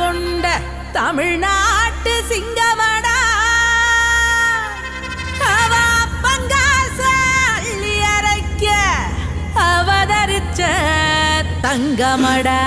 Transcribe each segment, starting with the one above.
கொண்ட தமிழ்நாட்டு சிங்கமடா அவ பங்காச அள்ளி அரைக்க அவதரிச்ச தங்கமடா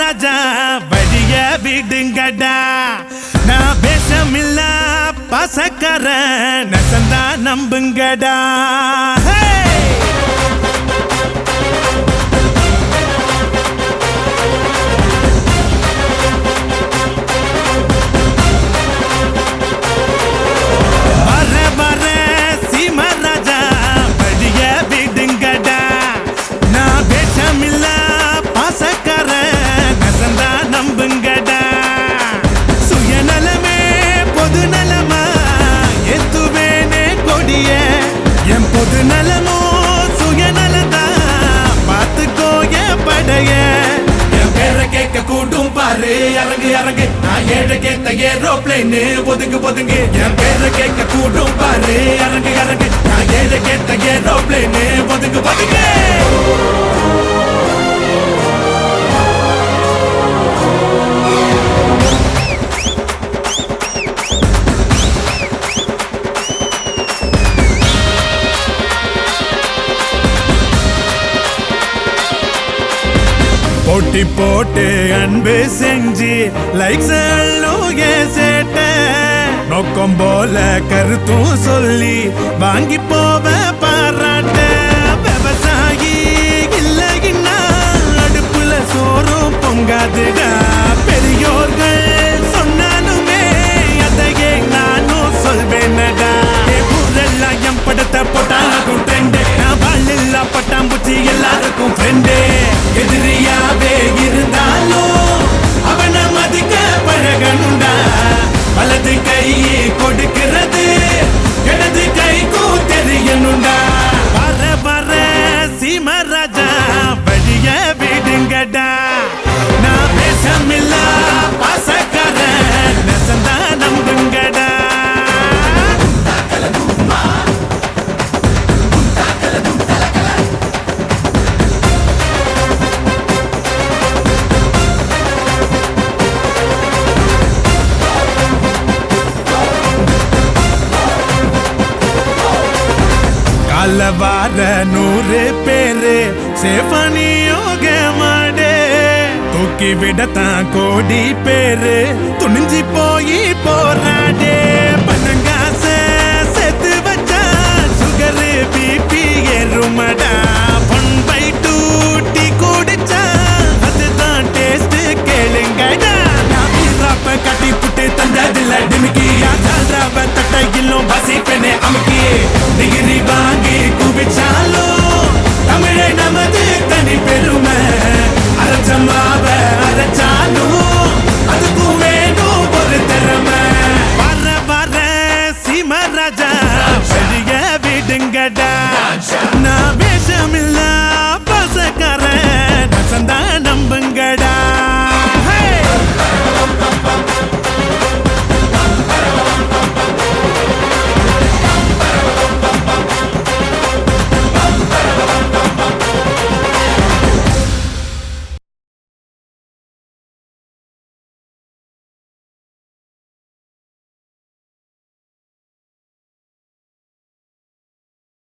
ராஜா வழிய விடுங்கடா நான் பேசமில்ல பசக்கர நசந்தா நம்புங்கடா வர சீம ராஜா வழிய விடுங்கடா நான் பேசமில்ல பசக்கர நம்புங்கடா சுயநலமே பொது நலமா எத்துவேனே கொடிய என் பொது நலமோ சுயநலதா பார்த்துக்கோ என் படைய என் பேரை கேட்க கூட்டும் பாரு இறங்கு இறங்கு நான் ஏழை கேட்ட ஏரோப்ளைன் ஒதுங்கு ஒதுங்கு என் பேரை கேட்க கூட்டும் பாரு இறங்கு இறங்கு நான் ஏழை கேட்ட ஏரோப்ளைன் ஒதுங்கு ஒதுங்கு போட்டி போட்டு அன்பு செஞ்சு லைக்ஸ் சேட்ட நோக்கம் போல கருத்தும் சொல்லி வாங்கி போவ பாராட்ட விவசாயி இல்லைன்னா அடுப்புல சோறும் பொங்காதுடா பெரியோர்கள் சொன்னாலுமே அதையே நானும் சொல்வேனடா ஊரெல்லாம் என் படத்தை போட்டாலும் ட்ரெண்டு நான் வாழ்ல பட்டாம்பூச்சி எல்லாருக்கும் ஃப்ரெண்டு எதிரியாவே இருந்தாலும் அவனை மதிக்க பழகணுண்டா வலது கை கொடுக்கிறது இடது கைக்கும் தெரியணுண்டா வர சீம ராஜா வழிய விடுங்கடா நான் பேசமில்ல பாசக்கார நெசந்தா நம்புங்கடா வார 100 பேரு சேஃபனியோக மாடே தூக்கி விடத்தான் கோடி பேரு துணிஞ்சி போய் போராடே